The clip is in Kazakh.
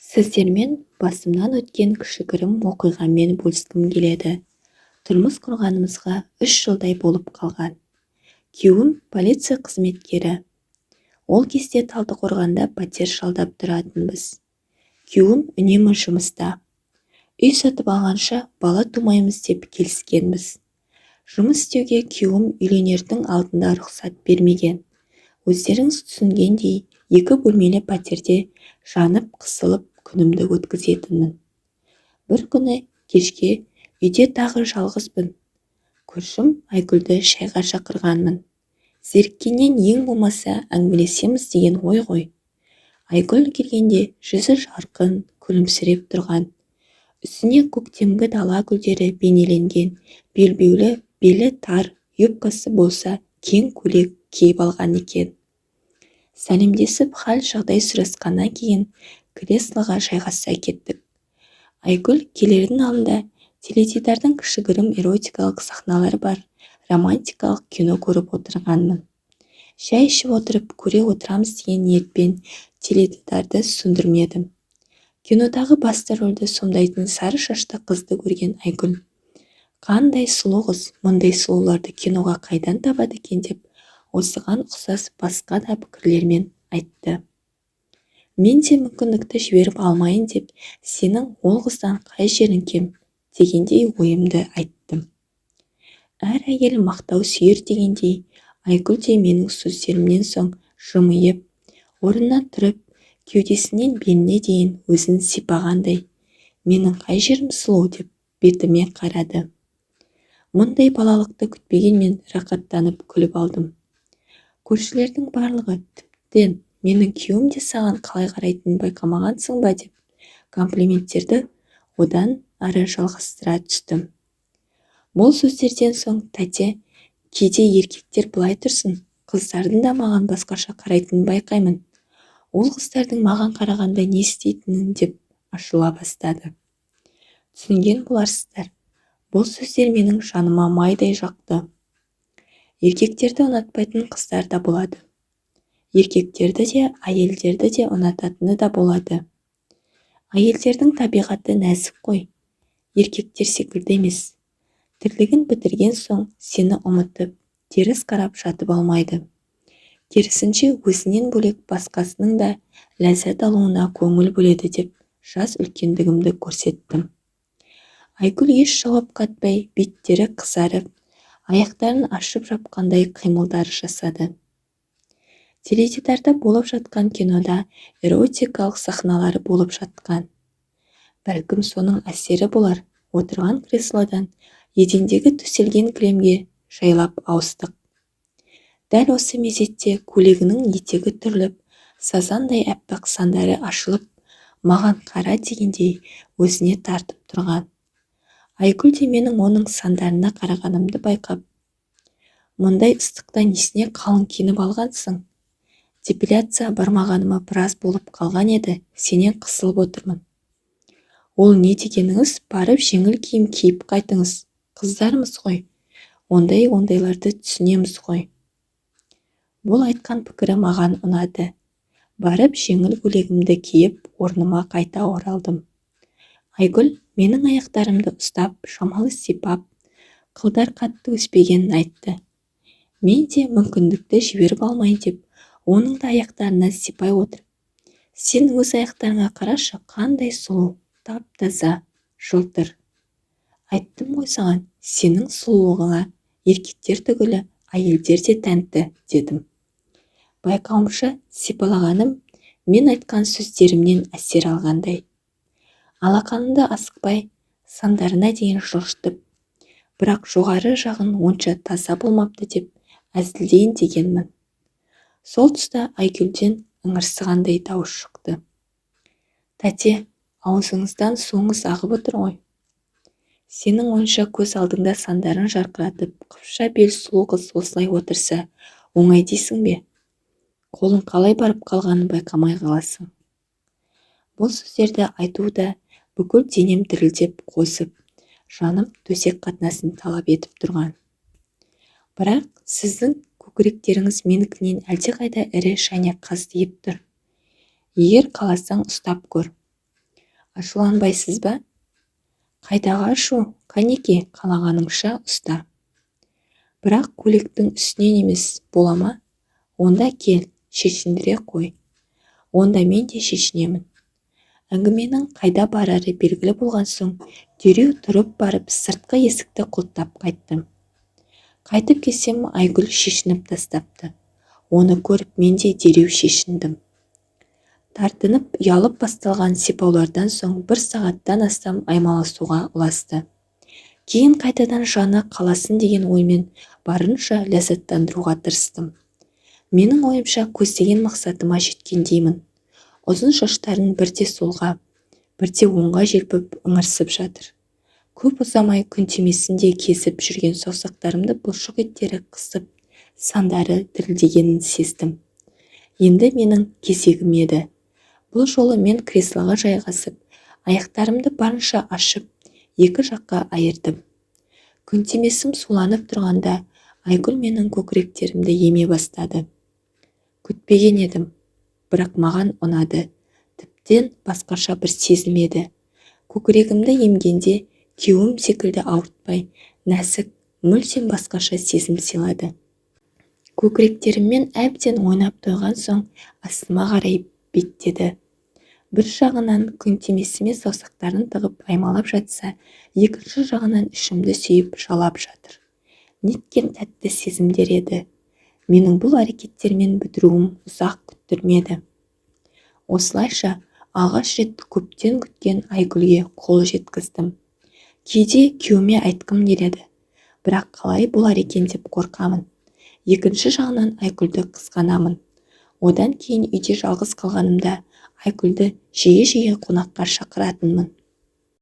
Сіздермен басымнан өткен кішігірім оқиғамен бөліскім келеді. Тұрмыс құрғанымызға 3 жылдай болып қалған. Күйеуім полиция қызметкері. Ол кезде Талдықорғанда пәтер жалдап тұратынбыз. Күйеуім үнемі жұмыста. Үй сатып алғанша бала тумаймыз деп келіскенбіз. Жұмыс істеуге күйеуім үйленердің алдында рұқсат бермеген. Өздеріңіз түсінгендей, 2 бөлмелі пәтерде жанып қысылып күнімді өткізетінмін. Бір күні кешке үйде тағы жалғызбын. Көршім Айгүлді шайға шақырғанмын. Зеріккеннен ең болмаса әңгімелесеміз деген ой ғой. Айгүл келгенде жүзі жарқын, күлімсіреп тұрған. Үстіне көктемгі дала гүлдері бейнеленген белбеулі белі тар юбкасы болса кең көйлек киіп алған екен. Сәлемдесіп хал жағдай сұрасқаннан кейін креслоға жайғаса кеттік. Айгүл келердің алдында теледидардың кішігірім эротикалық сахналары бар романтикалық кино көріп отырғанмын. Шай ішіп отырып көре отырамыз деген ниетпен теледидарды сөндірмедім. Кинодағы басты рөлді сомдайтын сары шашты қызды көрген Айгүл, қандай сұлу қыз, мұндай сұлуларды киноға қайдан табады екен деп, осыған ұқсас басқа да пікірлермен айтты. Мен де мүмкіндікті жіберіп алмайын деп, сенің ол қыздан қай жерің кем дегендей ойымды айттым. Әр әйел мақтау сүйер дегендей, Айгүл де менің сөздерімнен соң жымиып, орнынан тұрып, кеудесінен беліне дейін өзін сипағандай, менің қай жерім сұлу деп бетіме қарады. Мұндай балалықты күтпегенмен рақаттанып күліп алдым. Көршілердің барлығы тіптен менің күйеуім де саған қалай қарайтынын байқамағансың ба деп комплименттерді одан ары жалғастыра түстім. Бұл сөздерден соң тәте, кейде еркектер былай тұрсын, қыздардың да маған басқаша қарайтынын байқаймын. Ол қыздардың маған қарағанда не істейтінін деп ашыла бастады. Түсінген боларсыздар, бұл сөздер менің жаныма майдай жақты. Еркектерді ұнатпайтын қыздар да болады. Еркектерді де, әйелдерді де ұнататыны да болады. Әйелдердің табиғаты нәзік қой. Еркектер секілді емес. Тірлігін бітірген соң сені ұмытып, теріс қарап жатып алмайды. Керісінше өзінен бөлек басқасының да ләззат алуына көңіл бөледі деп жас үлкендігімді көрсеттім. Айгүл еш жауап қатпай, беттері қызарып, аяқтарын ашып жапқандай қимылдар жасады. Теледидарда болып жатқан кинода эротикалық сахналары болып жатқан. Бәлкім соның әсері болар, отырған креслодан едендегі төселген кілемге жайлап ауыстық. Дәл осы мезетте көйлегінің етегі түріліп, сазандай әппақ сандары ашылып, маған қара дегендей өзіне тартып тұрған. Айгүл де менің оның сандарына қарағанымды байқап, мұндай ыстықта несіне қалың киініп алғансың? Депиляция бармағаныма біраз болып қалған еді, сенен қысылып отырмын. Ол не дегеніңіз, барып жеңіл киім киіп қайтыңыз, қыздармыз ғой, ондайларды түсінеміз ғой. Бұл айтқан пікірі маған ұнады. Барып жеңіл көйлегімді киіп, орныма қайта оралдым. Айгүл менің аяқтарымды ұстап, шамалы сипап, қылдар қатты өспегенін айтты. Мен де мүмкіндікті жіберіп алмайын деп, оның да аяқтарына сипай отырып, сен өз аяқтарыңа қарашы, қандай сұлу, тап-таза, жылтыр. Айттым ғой саған, сенің сұлулығыңа еркектер түгілі, әйелдер де тәнті, дедім. Байқауымша, сипалағаным мен айтқан сөздерімнен әсер алғандай. Алақанымды асықпай, сандарына дейін жылжытып, бірақ жоғары жағын онша таза болмапты деп әзілдейін дегенмін. Сол тұста Айгүлден ыңырсығандай дауыс шықты. Тәте, аузыңыздан суыңыз ағып отыр ғой. Сенің ойынша көз алдыңда сандарын жарқыратып, қыпша бел сұлу қыз осылай отырса, оңай дейсің бе? Қолың қалай барып қалғанын байқамай қаласың. Бұл сөздерді айтуда бүкіл денем дірілдеп қозып, жаным төсек қатынасын талап етіп тұрған. Бірақ сіздің көкіректеріңіз менікінен әлдеқайда ірі және қаздиып тұр. Егер қаласаң ұстап көр. Ашуланбайсыз ба? Қайдағы ашу, кәнеки, қалағаныңша ұста. Бірақ көйлектің үстінен емес, бола ма? Онда кел, шешіндіре қой. Онда мен де шешінемін. Әңгіменің қайда барары белгілі болған соң, дереу тұрып барып сыртқы есікті құлттап қайттым. Қайтып келсем, Айгүл шешініп тастапты. Оны көріп мен де дереу шешіндім. Тартынып, ұялып басталған сипаулардан соң 1 сағаттан астам аймаласуға ұласты. Кейін қайтадан жаны қаласын деген оймен барынша ләззаттандыруға тырыстым. Менің ойымша көздеген мақсатыма жеткендеймін. Ұзын шаштарын бірде солға, бірде оңға желпіп ыңырсып жатыр. Көп ұзамай күнтемесінде кезіп жүрген саусақтарымды бұлшық еттері қысып, сандары дірілдегенін сездім. Енді менің кезегім еді. Бұл жолы мен креслоға жайғасып, аяқтарымды барынша ашып, екі жаққа айырдым. Күнтемесім суланып тұрғанда, Айгүл менің көкіректерімді еме бастады. Күтпеген едім, бірақ маған ұнады. Тіптен басқаша бір сезім еді. Көкірегімді емгенде күйеуім секілді ауыртпай, нәзік, мүлдем басқаша сезім сыйлады. Көкіректеріммен әбден ойнап тойған соң, астыма қарай беттеді. Бір жағынан күнтемесіме саусақтарын тығып аймалап жатса, екінші жағынан ішімді сүйіп жалап жатыр. Неткен тәтті сезімдер еді. Менің бұл әрекеттермен бітіруім ұзақ күттірмеді. Осылайша, алғаш рет көптен күткен Айгүлге қол жеткіздім. Кейде күйеуіме айтқым келеді, бірақ қалай болар екен деп қорқамын. Екінші жағынан Айгүлді қызғанамын. Одан кейін үйде жалғыз қалғанымда Айгүлді жиі-жиі қонаққа шақыратынмын.